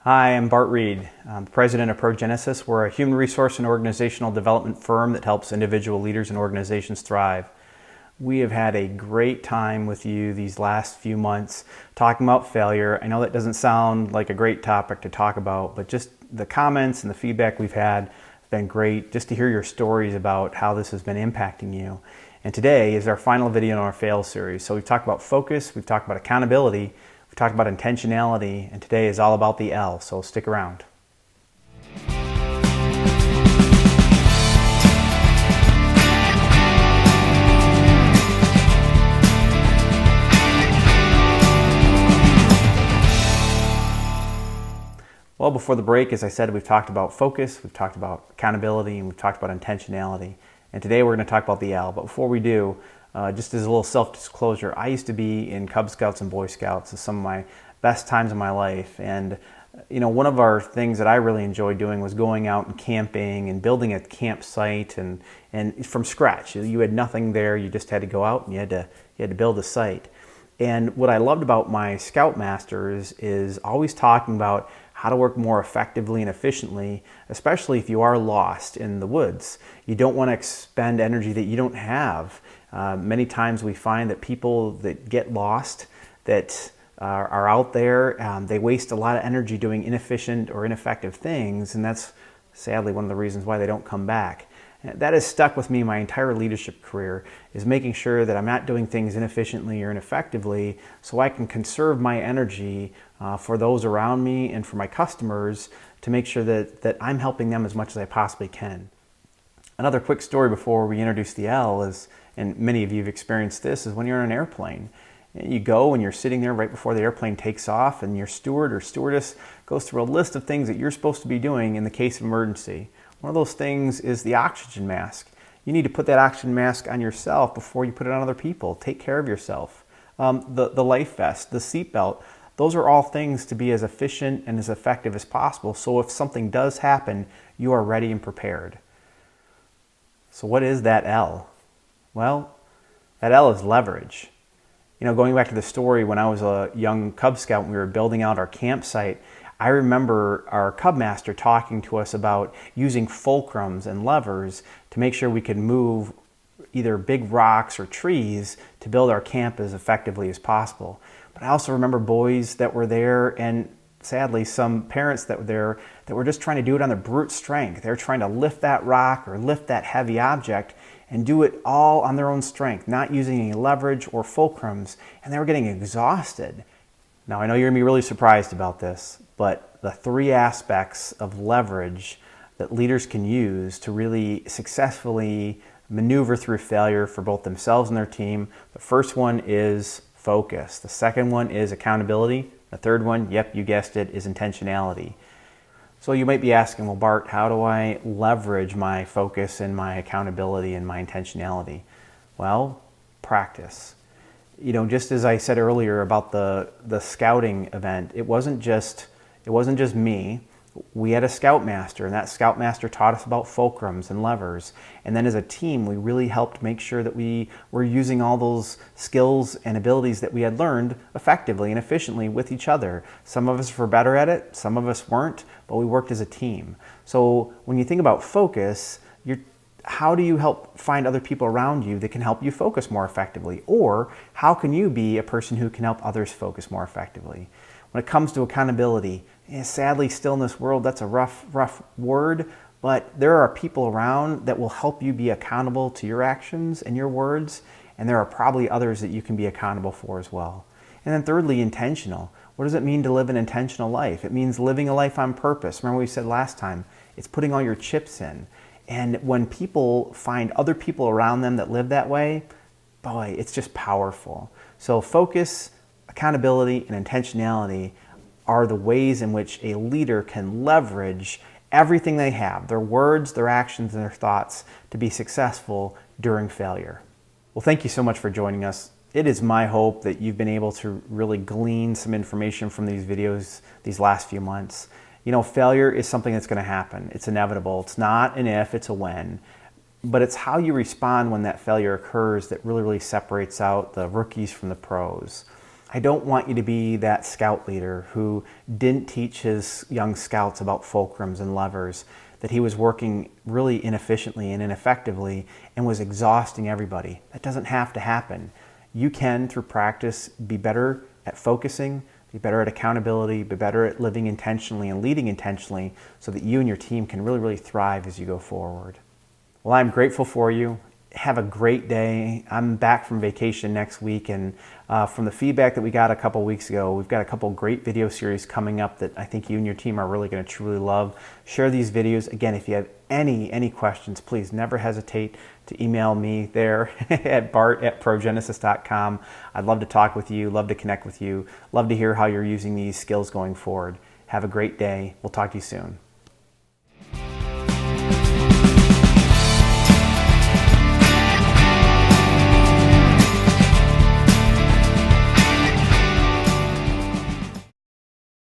Hi, I'm Bart Reed. I'm the president of Progenesis. We're a human resource and organizational development firm that helps individual leaders and organizations thrive. We have had a great time with you these last few months talking about failure. I know that doesn't sound like a great topic to talk about, but just the comments and the feedback we've had have been great just to hear your stories about how this has been impacting you. And today is our final video in our F.A.I.L series. So we've talked about focus, we've talked about accountability, we've talked about intentionality, and today is all about the L, so stick around. Well, before the break, as I said, we've talked about focus, we've talked about accountability, and we've talked about intentionality. And today we're going to talk about the L. But before we do, just as a little self-disclosure, I used to be in Cub Scouts and Boy Scouts as some of my best times of my life. And you know, one of our things that I really enjoyed doing was going out and camping and building a campsite and from scratch. You had nothing there, you just had to go out and you had to build a site. And what I loved about my Scoutmasters is always talking about how to work more effectively and efficiently, especially if you are lost in the woods. You don't want to expend energy that you don't have. Many times we find that people that get lost, that are out there, they waste a lot of energy doing inefficient or ineffective things, and that's sadly one of the reasons why they don't come back. And that has stuck with me my entire leadership career, is making sure that I'm not doing things inefficiently or ineffectively so I can conserve my energy for those around me and for my customers to make sure that I'm helping them as much as I possibly can. Another quick story before we introduce the L is, and many of you have experienced this, is when you're on an airplane. You go and you're sitting there right before the airplane takes off, and your steward or stewardess goes through a list of things that you're supposed to be doing in the case of emergency. One of those things is the oxygen mask. You need to put that oxygen mask on yourself before you put it on other people. Take care of yourself. The life vest, the seat belt, those are all things to be as efficient and as effective as possible, so if something does happen, you are ready and prepared. So what is that L? Well, that L is leverage. You know, going back to the story when I was a young Cub Scout and we were building out our campsite, I remember our Cub Master talking to us about using fulcrums and levers to make sure we could move either big rocks or trees to build our camp as effectively as possible. But I also remember boys that were there, and sadly some parents that were there that were just trying to do it on their brute strength. They were trying to lift that rock or lift that heavy object and do it all on their own strength, not using any leverage or fulcrums, and they were getting exhausted. Now I know you're going to be really surprised about this, but the three aspects of leverage that leaders can use to really successfully maneuver through failure for both themselves and their team. The first one is focus. The second one is accountability. The third one, yep, you guessed it, is intentionality. So you might be asking, well, Bart, how do I leverage my focus and my accountability and my intentionality? Well, practice. You know, just as I said earlier about the scouting event, it wasn't just me. We had a Scoutmaster, and that Scoutmaster taught us about fulcrums and levers. And then as a team, we really helped make sure that we were using all those skills and abilities that we had learned effectively and efficiently with each other. Some of us were better at it, some of us weren't, but we worked as a team. So when you think about focus, how do you help find other people around you that can help you focus more effectively? Or how can you be a person who can help others focus more effectively? When it comes to accountability, sadly still in this world that's a rough word, but there are people around that will help you be accountable to your actions and your words, and there are probably others that you can be accountable for as well. And then thirdly, intentional. What does it mean to live an intentional life? It means living a life on purpose. Remember what we said last time, it's putting all your chips in. And when people find other people around them that live that way, boy, it's just powerful. So focus, accountability, and intentionality are the ways in which a leader can leverage everything they have, their words, their actions, and their thoughts, to be successful during failure. Well, thank you so much for joining us. It is my hope that you've been able to really glean some information from these videos these last few months. You know, failure is something that's going to happen. It's inevitable. It's not an if, it's a when. But it's how you respond when that failure occurs that really separates out the rookies from the pros. I don't want you to be that scout leader who didn't teach his young scouts about fulcrums and levers, that he was working really inefficiently and ineffectively and was exhausting everybody. That doesn't have to happen. You can, through practice, be better at focusing, be better at accountability, be better at living intentionally and leading intentionally so that you and your team can really, really thrive as you go forward. Well, I'm grateful for you. Have a great day. I'm back from vacation next week, and from the feedback that we got a couple weeks ago, we've got a couple great video series coming up that I think you and your team are really going to truly love. Share these videos. Again, if you have any questions, please never hesitate to email me there at bart@progenesis.com. I'd love to talk with you, love to connect with you, love to hear how you're using these skills going forward. Have a great day. We'll talk to you soon.